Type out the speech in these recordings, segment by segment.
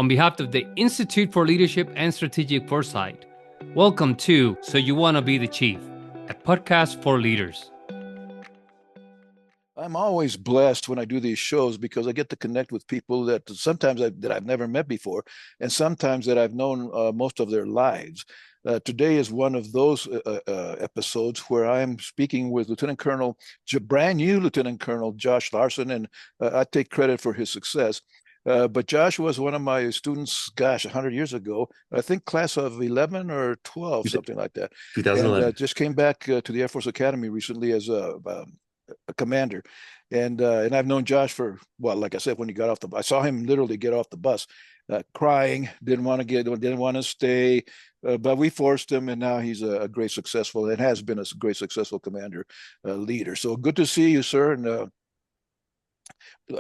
on behalf of the Institute for Leadership and Strategic Foresight, welcome to So You Want to Be the Chief, a podcast for leaders. I'm always blessed when I do these shows because I get to connect with people that sometimes that I've never met before, and sometimes that I've known most of their lives. Today is one of those episodes where I'm speaking with brand new Lieutenant Colonel Josh Larson, and I take credit for his success. But Josh was one of my students, 100 years ago, I think class of 11 or 12, something like that. 2011. And just came back to the Air Force Academy recently as a commander. And I've known Josh for, well, like I said, when he got off I saw him literally get off the bus, crying, didn't want to stay, but we forced him, and now he's a great successful, and has been a great successful commander, leader. So good to see you, sir. And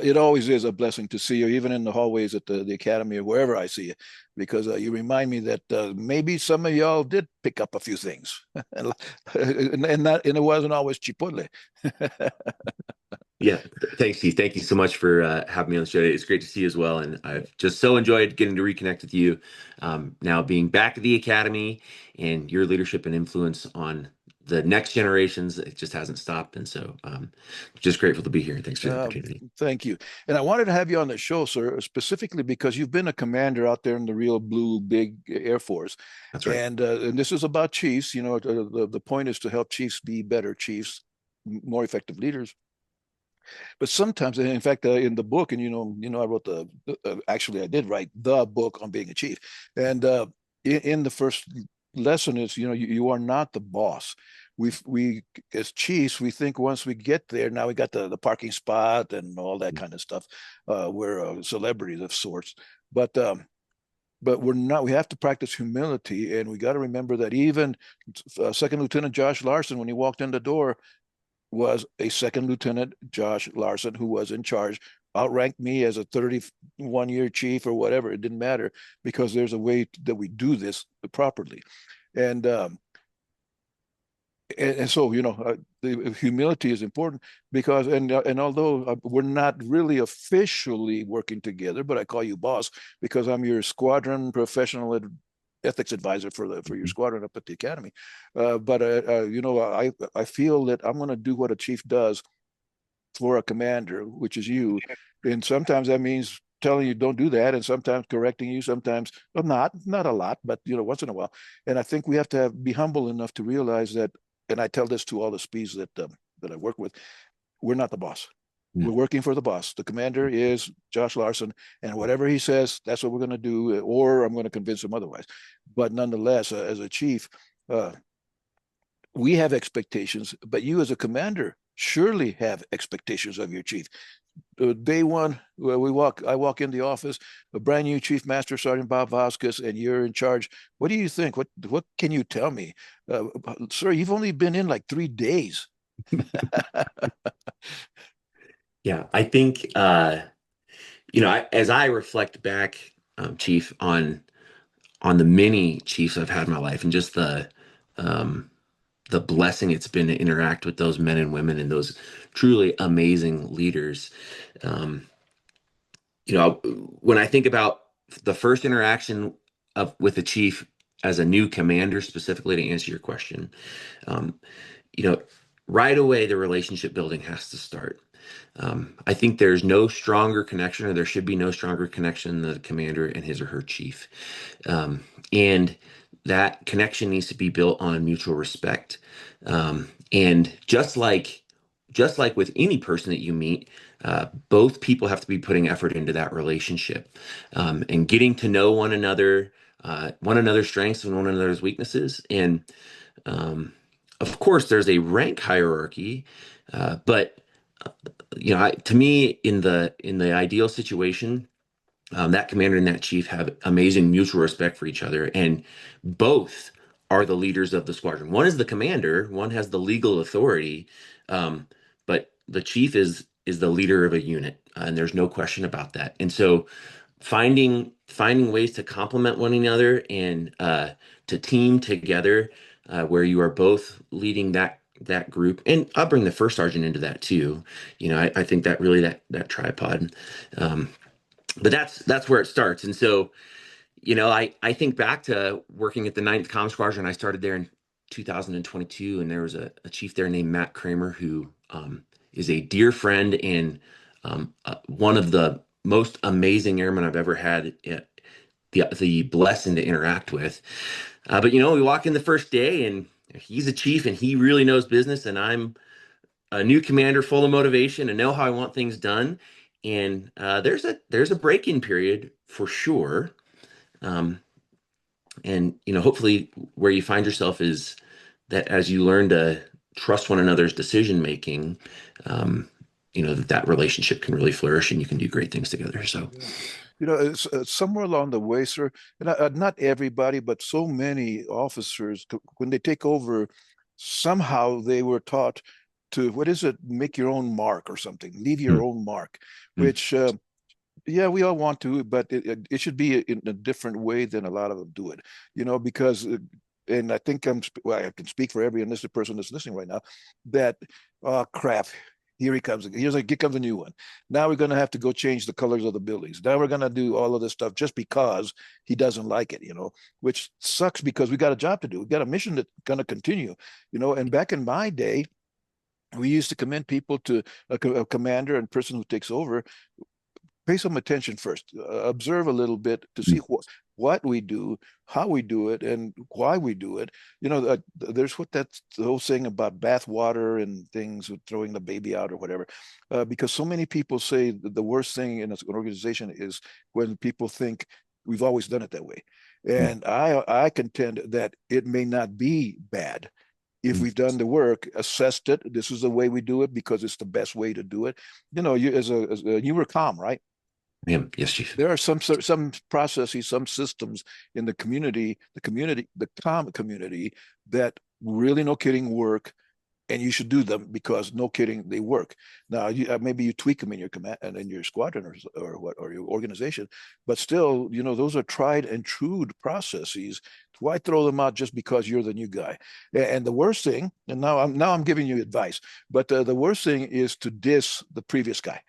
it always is a blessing to see you, even in the hallways at the academy or wherever I see you, because you remind me that maybe some of y'all did pick up a few things, and it wasn't always Chipotle. Yeah, thanks, Steve. Thank you so much for having me on the show. It's great to see you as well, and I've just so enjoyed getting to reconnect with you. Now being back at the academy, and your leadership and influence on the next generations, it just hasn't stopped. And so just grateful to be here. Thanks for the opportunity. Thank you. And I wanted to have you on the show, sir, specifically because you've been a commander out there in the real blue, big Air Force. That's right. And this is about chiefs. You know, the point is to help chiefs be better chiefs, more effective leaders. But sometimes, in fact, in the book, and I wrote actually I did write the book on being a chief. And in the first lesson is, you are not the boss. We as chiefs, we think once we get there, now we got the parking spot and all that kind of stuff. We're celebrities of sorts, but we're not. We have to practice humility, and we got to remember that even Second Lieutenant Josh Larson, when he walked in the door, was a Second Lieutenant Josh Larson who was in charge, outranked me as a 31-year chief or whatever. It didn't matter, because there's a way that we do this properly. And so, the humility is important, because, and although we're not really officially working together, but I call you boss because I'm your squadron professional ethics advisor for your squadron up at the academy. But I feel that I'm going to do what a chief does for a commander, which is you. And sometimes that means telling you don't do that, and sometimes correcting you, sometimes not a lot, but once in a while. And I think we have to be humble enough to realize that, and I tell this to all the SPs that I work with, we're not the boss. We're working for the boss. The commander is Josh Larson, and whatever he says, that's what we're going to do, or I'm going to convince him otherwise. But nonetheless, as a chief, we have expectations, but you as a commander surely have expectations of your chief. Day one, I walk in the office, a brand new Chief Master Sergeant Bob Vasquez, and you're in charge. What do you think? What can you tell me? Sir, you've only been in like 3 days. Yeah, I think, as I reflect back, Chief, on the many chiefs I've had in my life, and just the blessing it's been to interact with those men and women and those truly amazing leaders. When I think about the first interaction with the chief as a new commander, specifically to answer your question, right away, the relationship building has to start. I think there's no stronger connection, or there should be no stronger connection than the commander and his or her chief. And that connection needs to be built on mutual respect. And just like with any person that you meet, both people have to be putting effort into that relationship, and getting to know one another's strengths and one another's weaknesses. And of course, there's a rank hierarchy, but to me, in the ideal situation, that commander and that chief have amazing mutual respect for each other, and both are the leaders of the squadron. One is the commander, one has the legal authority, but the chief is the leader of a unit, and there's no question about that. And so finding ways to complement one another and to team together, where you are both leading that group, and I'll bring the first sergeant into that too. I think that really that tripod but that's where it starts. And so, I think back to working at the Ninth Comm Squadron. I started there in 2022, and there was a chief there named Matt Kramer, who is a dear friend and one of the most amazing airmen I've ever had the blessing to interact with. But we walk in the first day, and he's a chief, and he really knows business, and I'm a new commander full of motivation and know how I want things done. And there's a break-in period for sure. Um, and hopefully where you find yourself is that as you learn to trust one another's decision making, that relationship can really flourish and you can do great things together. So Yeah. It's, somewhere along the way, sir, and not everybody, but so many officers, when they take over, somehow they were taught to, what is it, make your own mark or something, leave your mm, own mark, mm, which, yeah, we all want to, but it should be in a different way than a lot of them do it, because, and I think well, I can speak for every enlisted person that's listening right now, that, oh, crap, here he comes. Here comes a new one. Now we're going to have to go change the colors of the buildings. Now we're going to do all of this stuff just because he doesn't like it, which sucks because we got a job to do. We got a mission that's going to continue, and back in my day, we used to commend people to a commander and person who takes over. Pay some attention first, observe a little bit to see mm. what we do, how we do it, and why we do it. There's that's the whole saying about bath water and things with throwing the baby out or whatever, because so many people say that the worst thing in an organization is when people think we've always done it that way. Mm, And I contend that it may not be bad if mm. we've done the work, assessed it. This is the way we do it because it's the best way to do it. You were calm, right? I am. Yes, chief. There are some processes, some systems in the common community that really, no kidding, work, and you should do them because, no kidding, they work. Now, maybe you tweak them in your command and in your squadron or your organization, but still, those are tried and true processes. Why throw them out just because you're the new guy? And the worst thing, and now I'm giving you advice, but the worst thing is to diss the previous guy.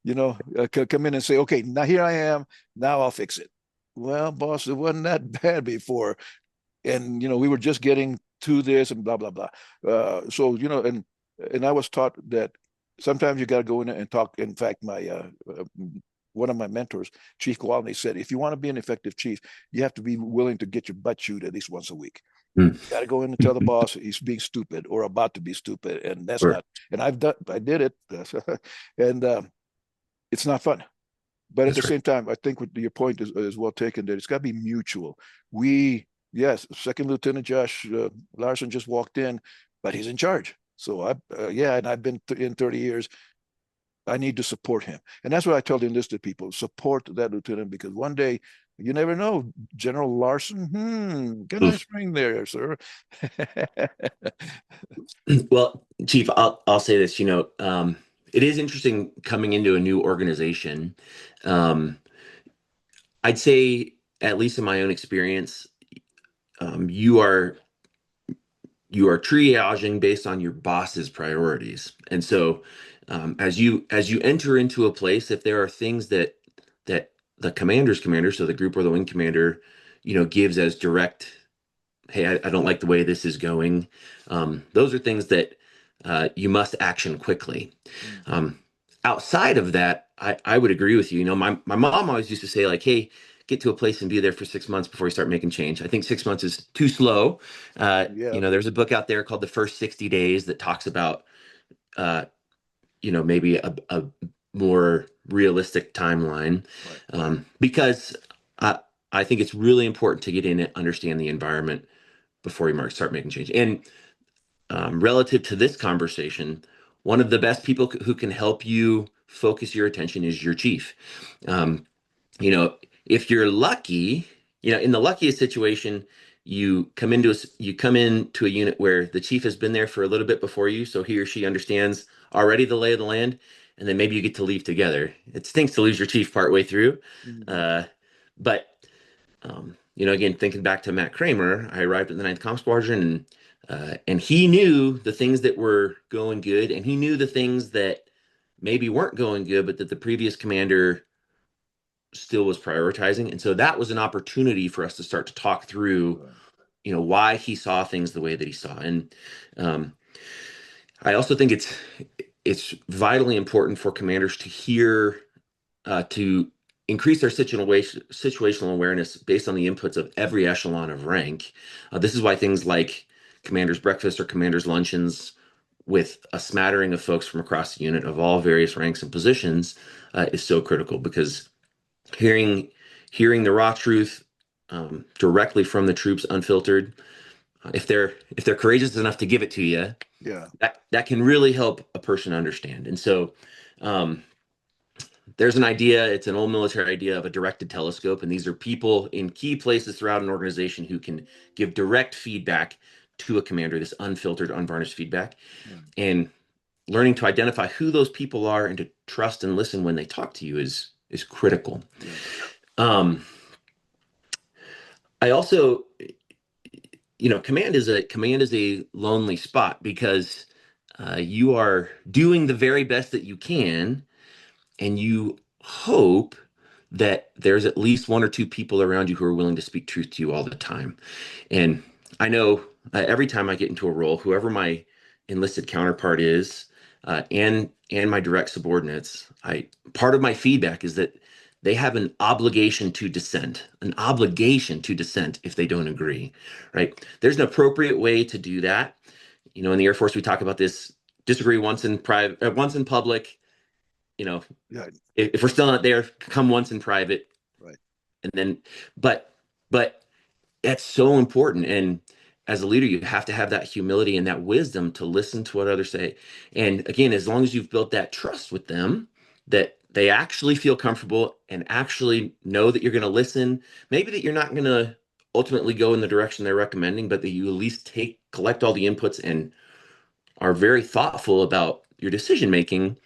Come in and say, okay, now here I am. Now I'll fix it. Well, boss, it wasn't that bad before. And, we were just getting to this and blah, blah, blah. So, and I was taught that sometimes you got to go in and talk. In fact, one of my mentors, Chief Kowalny, said, if you want to be an effective chief, you have to be willing to get your butt chewed at least once a week. Mm. Got to go in and tell the boss he's being stupid or about to be stupid. And that's Sure. not, and I did it. And, it's not fun. But at That's the right. same time, I think your point is well taken, that it's got to be mutual. Yes, Second Lieutenant Josh Larson just walked in, but he's in charge. So and I've been in 30 years. I need to support him. And that's what I tell the enlisted people, support that lieutenant, because one day, you never know, General Larson, get a Mm. nice ring there, sir. Well, chief, I'll say this, it is interesting coming into a new organization. Um, I'd say, at least in my own experience, you are triaging based on your boss's priorities. And so, as you enter into a place, if there are things that the commander's commander, so the group or the wing commander, gives as direct, hey, I don't like the way this is going. Those are things that you must action quickly. Mhm. Um, Outside of that, I would agree with you. My mom always used to say, like, hey, get to a place and be there for 6 months before you start making change. I think 6 months is too slow. Yeah. There's a book out there called The First 60 Days that talks about, uh, maybe a more realistic timeline, Right. because I think it's really important to get in and understand the environment before you start making change. And relative to this conversation, one of the best people who can help you focus your attention is your chief. Um, if you're lucky, in the luckiest situation, you come into a unit where the chief has been there for a little bit before you, so he or she understands already the lay of the land, and then maybe you get to leave together. It stinks to lose your chief partway through, Mhm. uh, but again, thinking back to Matt Kramer, I arrived at the Ninth Comm Squadron, and he knew the things that were going good, and he knew the things that maybe weren't going good, but that the previous commander still was prioritizing. And so that was an opportunity for us to start to talk through, why he saw things the way that he saw. And I also think it's vitally important for commanders to hear, to increase their situational awareness based on the inputs of every echelon of rank. This is why things like commander's breakfast or commander's luncheons with a smattering of folks from across the unit of all various ranks and positions is so critical, because hearing the raw truth directly from the troops, unfiltered, if they're courageous enough to give it to you, Yeah. that can really help a person understand. And so there's an idea, it's an old military idea of a directed telescope, and these are people in key places throughout an organization who can give direct feedback to a commander, this unfiltered, unvarnished feedback. Yeah. And learning to identify who those people are and to trust and listen when they talk to you is critical. Yeah. I also, command is a lonely spot, because you are doing the very best that you can, and you hope that there's at least one or two people around you who are willing to speak truth to you all the time. And I know every time I get into a role, whoever my enlisted counterpart is, and my direct subordinates, part of my feedback is that they have an obligation to dissent, if they don't agree, right? There's an appropriate way to do that. In the Air Force, we talk about this: disagree once in private, once in public. Yeah. If we're still not there, come once in private, Right. and then, but that's so important. And as a leader, you have to have that humility and that wisdom to listen to what others say. And again, as long as you've built that trust with them, that they actually feel comfortable and actually know that you're going to listen, maybe that you're not going to ultimately go in the direction they're recommending, but that you at least collect all the inputs and are very thoughtful about your decision making.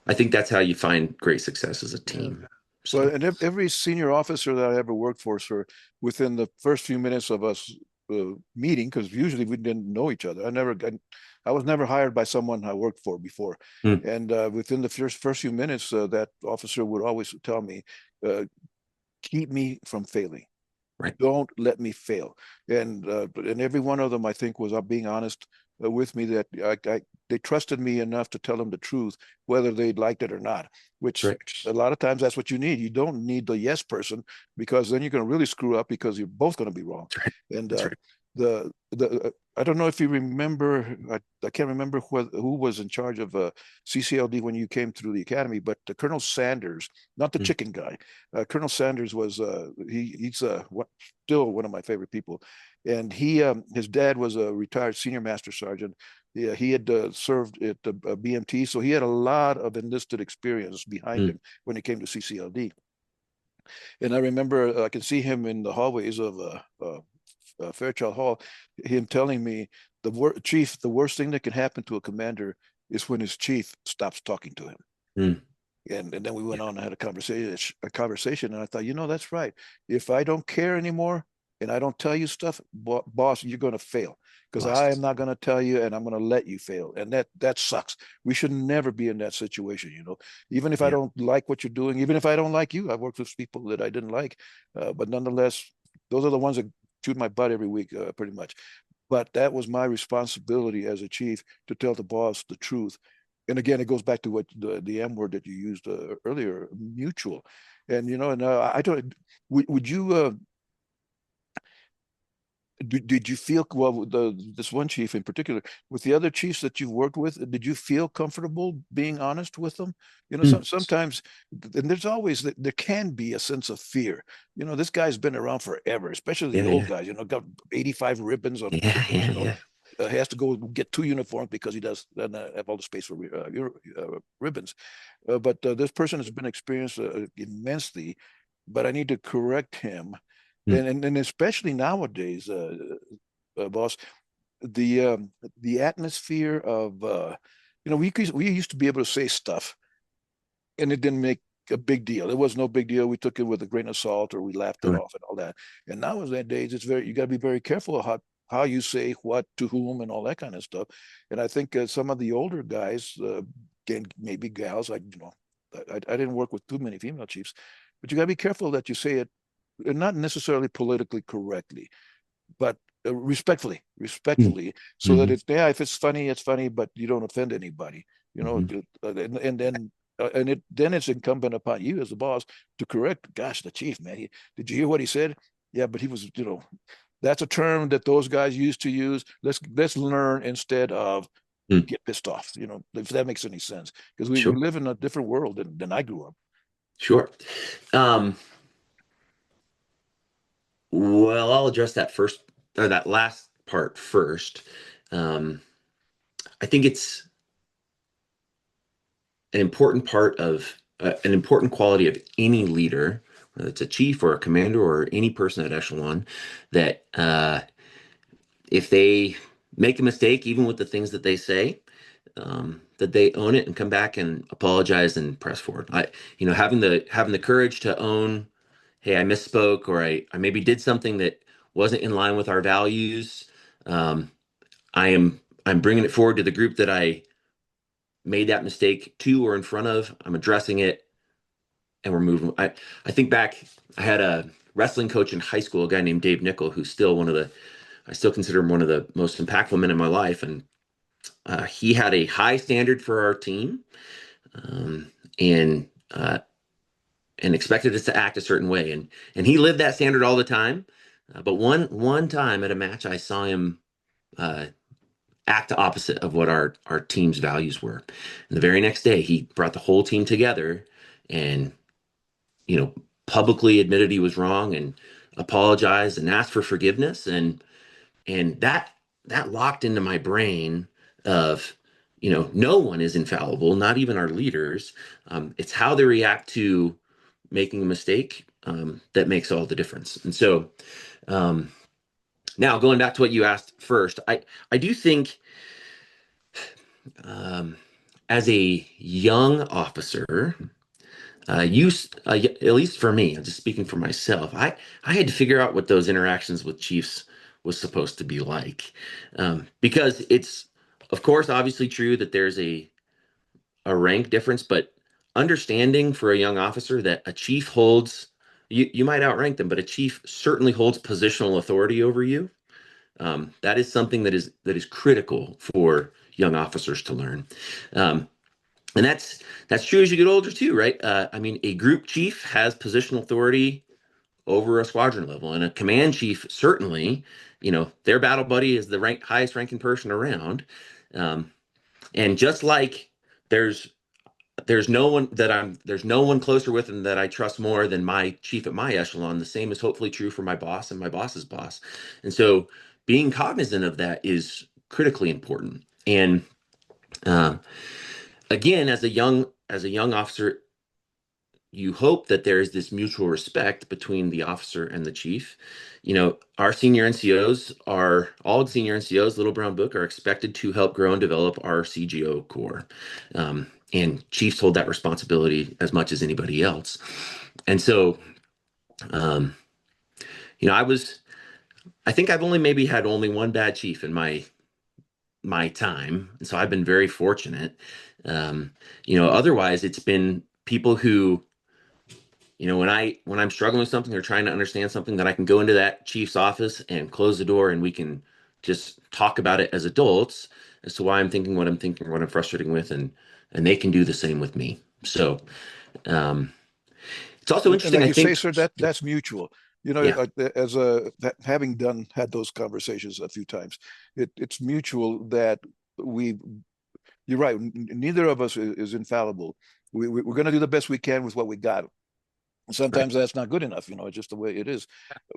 I think that's how you find great success as a team. Yeah. So. Well, and every senior officer that I ever worked for, sir, within the first few minutes of us meeting, because usually we didn't know each other. I was never hired by someone I worked for before. And within the first few minutes, that officer would always tell me, keep me from failing. Right. Don't let me fail. And every one of them, I think, was being honest with me, that they trusted me enough to tell them the truth, whether they liked it or not, which a lot of times that's what you need. You don't need the yes person, because then you're going to really screw up, because you're both going to be wrong. And the I don't know if you remember, I can't remember who was in charge of CCLD when you came through the academy, but Colonel Sanders, not the chicken guy. Colonel Sanders was he's still one of my favorite people, and his dad was a retired senior master sergeant. Yeah, he had served at the BMT, so he had a lot of enlisted experience behind him when it came to CCLD. And I remember I can see him in the hallways of Fairchild Hall, him telling me, Chief, the worst thing that can happen to a commander is when his chief stops talking to him. And then we went on and had a conversation, and I thought, that's right. If I don't care anymore and I don't tell you stuff, boss, you're going to fail, because I am not going to tell you, and I'm going to let you fail. And that sucks. We should never be in that situation, even if I don't like what you're doing, even if I don't like you. I've worked with people that I didn't like, but nonetheless, those are the ones that chewed my butt every week, pretty much. But that was my responsibility as a chief, to tell the boss the truth. And again, it goes back to what the M word that you used earlier, mutual. And I don't. Would you? Did you feel, well, this one chief in particular, with the other chiefs that you've worked with, did you feel comfortable being honest with them? Sometimes, and there's always, there can be a sense of fear. This guy's been around forever, especially the old guys. Got 85 ribbons on. He has to go get 2 uniforms because he doesn't have all the space for ribbons. But this person has been experienced immensely. But I need to correct him. And especially nowadays, boss, the atmosphere of we used to be able to say stuff, and it didn't make a big deal. It was no big deal. We took it with a grain of salt, or we laughed it off and all that. And nowadays, you got to be very careful how you say what to whom and all that kind of stuff. And I think some of the older guys, maybe gals, I didn't work with too many female chiefs, but you got to be careful that you say it not necessarily politically correctly, but respectfully, so that it's, yeah, if it's funny, it's funny, but you don't offend anybody, then it's incumbent upon you as the boss to correct. Gosh, the chief, man, did you hear what he said? Yeah, but he was, that's a term that those guys used to use. Let's learn instead of get pissed off, if that makes any sense, because we live in a different world than I grew up. Sure. Well, I'll address that first, or that last part first. I think it's an important part of an important quality of any leader, whether it's a chief or a commander or any person at echelon, that if they make a mistake, even with the things that they say, that they own it and come back and apologize and press forward. Having the courage to own, hey, I misspoke, or I maybe did something that wasn't in line with our values. I'm bringing it forward to the group that I made that mistake to or in front of. I'm addressing it, and we're moving. I think back, I had a wrestling coach in high school, a guy named Dave Nickel, who's still I still consider him one of the most impactful men in my life. And he had a high standard for our team, and expected us to act a certain way. And he lived that standard all the time. But one time at a match, I saw him act the opposite of what our team's values were. And the very next day, he brought the whole team together and, publicly admitted he was wrong and apologized and asked for forgiveness. And that locked into my brain of, no one is infallible, not even our leaders. It's how they react to making a mistake that makes all the difference. And so now going back to what you asked first, I do think as a young officer, at least for me, I'm just speaking for myself, I had to figure out what those interactions with chiefs was supposed to be like, because it's, of course, obviously true that there's a rank difference, but understanding for a young officer that a chief holds, you might outrank them, but a chief certainly holds positional authority over you. That is something that is critical for young officers to learn. And that's true as you get older too, right? A group chief has positional authority over a squadron level, and a command chief certainly, their battle buddy is the highest ranking person around. And just like there's no one closer with him that I trust more than my chief at my echelon, the same is hopefully true for my boss and my boss's boss. And so being cognizant of that is critically important. And again, as a young officer, you hope that there is this mutual respect between the officer and the chief. Our senior NCOs all senior NCOs, Little Brown Book, are expected to help grow and develop our CGO Corps. And chiefs hold that responsibility as much as anybody else. And so, I think I've only maybe had one bad chief in my time. And so I've been very fortunate. Otherwise it's been people who, when I'm struggling with something or trying to understand something, that I can go into that chief's office and close the door and we can just talk about it as adults as to why I'm thinking what I'm thinking, what I'm frustrating with, and they can do the same with me. So it's also interesting. Like I think, say, sir, that's mutual. Yeah. Having had those conversations a few times, it's mutual that you're right. Neither of us is infallible. We're going to do the best we can with what we got. Sometimes that's not good enough, it's just the way it is.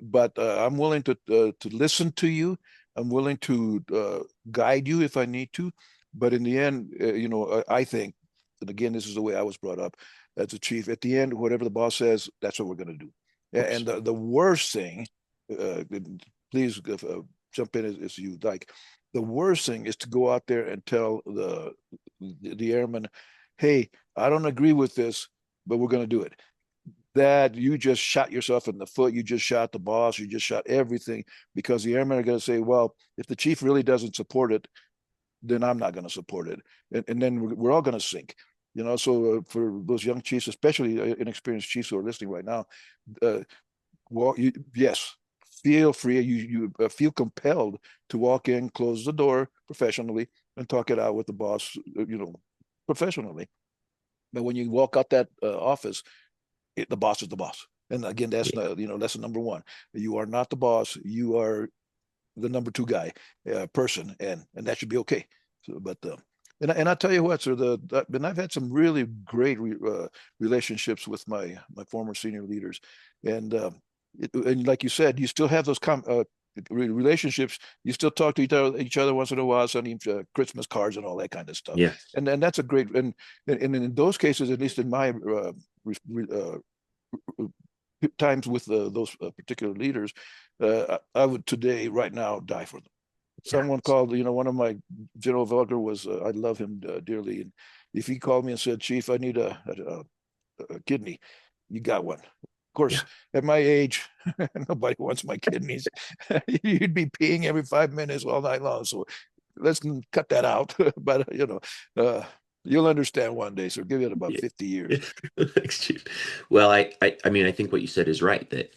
But I'm willing to listen to you. I'm willing to guide you if I need to. But in the end, I think, and again, this is the way I was brought up as a chief. At the end, whatever the boss says, that's what we're going to do. Oops. And the worst thing, please jump in as you like. The worst thing is to go out there and tell the airman, "Hey, I don't agree with this, but we're going to do it." That you just shot yourself in the foot. You just shot the boss. You just shot everything, because the airmen are going to say, well, if the chief really doesn't support it, then I'm not going to support it. And then we're all going to sink. So for those young chiefs, especially inexperienced chiefs who are listening right now, yes, feel free. You feel compelled to walk in, close the door professionally, and talk it out with the boss, professionally. But when you walk out that office, the boss is the boss. And again, that's lesson number one. You are not the boss. You are the number two guy, person, and that should be okay. So, but and I tell you what, sir, and I've had some really great relationships with my former senior leaders, and and like you said, you still have those relationships. You still talk to each other once in a while, sending Christmas cards and all that kind of stuff. Yeah. And that's a great, and in those cases, at least in my times with those particular leaders, I would today, right now, die for them. Someone called, one of my General Velger was, I love him dearly. And if he called me and said, Chief, I need a kidney, you got one. Of course, at my age, nobody wants my kidneys. You'd be peeing every 5 minutes all night long. So let's cut that out. But, you'll understand one day. So give it about 50 years. Thanks, Chief. Well, I mean, I think what you said is right, that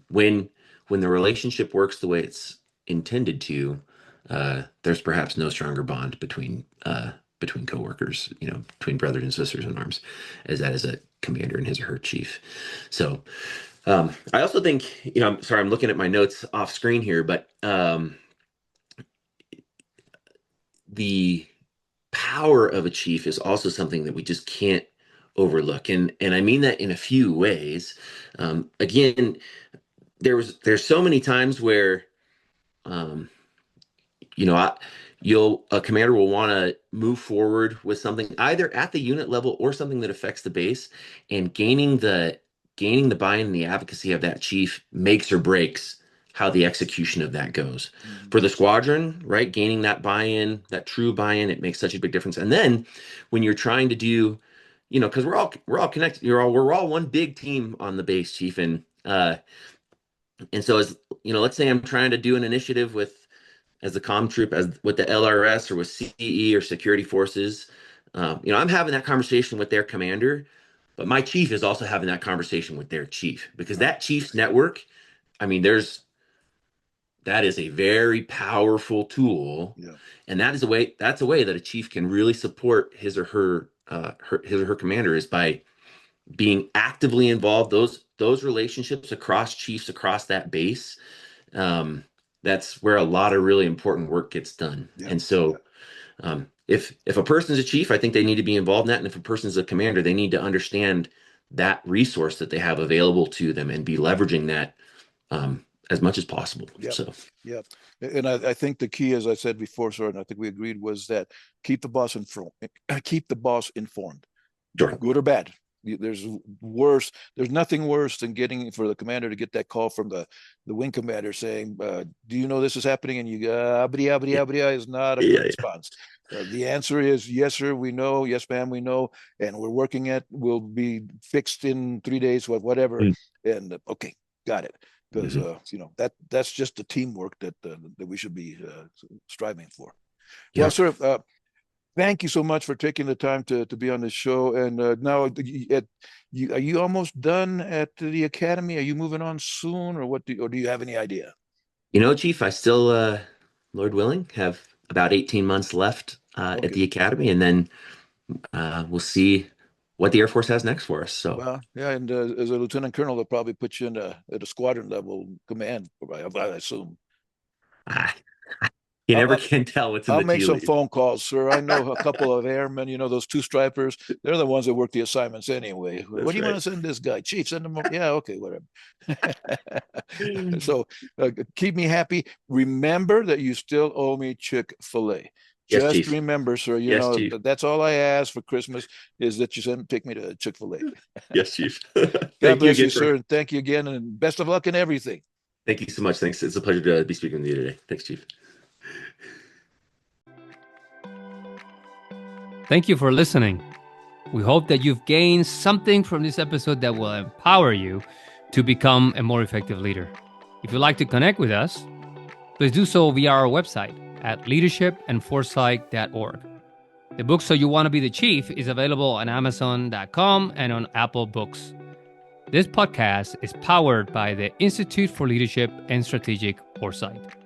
when the relationship works the way it's intended to, there's perhaps no stronger bond between coworkers, between brothers and sisters in arms, as that is a commander and his or her chief. So I also think, I'm sorry, I'm looking at my notes off screen here, but the power of a chief is also something that we just can't overlook. And I mean that in a few ways. Again, there's so many times where, a commander will want to move forward with something either at the unit level or something that affects the base, and gaining the buy-in and the advocacy of that chief makes or breaks how the execution of that goes. For the squadron, right? Gaining that buy-in, that true buy-in, it makes such a big difference. And then when you're trying to do, because we're all connected, we're all one big team on the base, Chief. And so as let's say I'm trying to do an initiative as the comm troop, as with the LRS or with CE or security forces, I'm having that conversation with their commander, but my chief is also having that conversation with their chief, because that chief's network, I mean, that is a very powerful tool. Yeah. And that's a way that a chief can really support his or her commander, is by being actively involved. Those relationships across chiefs, across that base, that's where a lot of really important work gets done. Yeah. And so if a person's a chief, I think they need to be involved in that. And if a person's a commander, they need to understand that resource that they have available to them and be leveraging that as much as possible. Yep. So, yeah. And I think the key, as I said before, sir, and I think we agreed, was that keep the boss informed, sure. Good or bad. There's nothing worse than getting, for the commander to get that call from the wing commander saying, do you know this is happening? And you go, abri is not a good response. The answer is, yes, sir, we know. Yes, ma'am, we know. And we're working will be fixed in 3 days, whatever. And okay, got it. Because that's just the teamwork that we should be striving for. Yeah. Well, sir, thank you so much for taking the time to be on this show. And now, are you almost done at the academy? Are you moving on soon, or do you have any idea? Chief, I still, Lord willing, have about 18 months left at the academy, and then we'll see what the Air Force has next for us. So, well, yeah, and as a lieutenant colonel, they'll probably put you in at a squadron level command, I assume. You never can tell what's in the tea leaves. I'll make some phone calls, sir. I know a couple of airmen, those two stripers. They're the ones that work the assignments anyway. What do you want to send this guy? Chief, send him over. Yeah, okay, whatever. So keep me happy. Remember that you still owe me Chick-fil-A. Yes, just Chief. Remember, sir, that's all I ask for Christmas, is that you take me to Chick-fil-A. Yes, Chief. God bless you, sir. And thank you again, and best of luck in everything. Thank you so much. Thanks. It's a pleasure to be speaking with you today. Thanks, Chief. Thank you for listening. We hope that you've gained something from this episode that will empower you to become a more effective leader. If you'd like to connect with us, please do so via our website at leadershipandforesight.org. The book So You Want to Be the Chief is available on Amazon.com and on Apple Books. This podcast is powered by the Institute for Leadership and Strategic Foresight.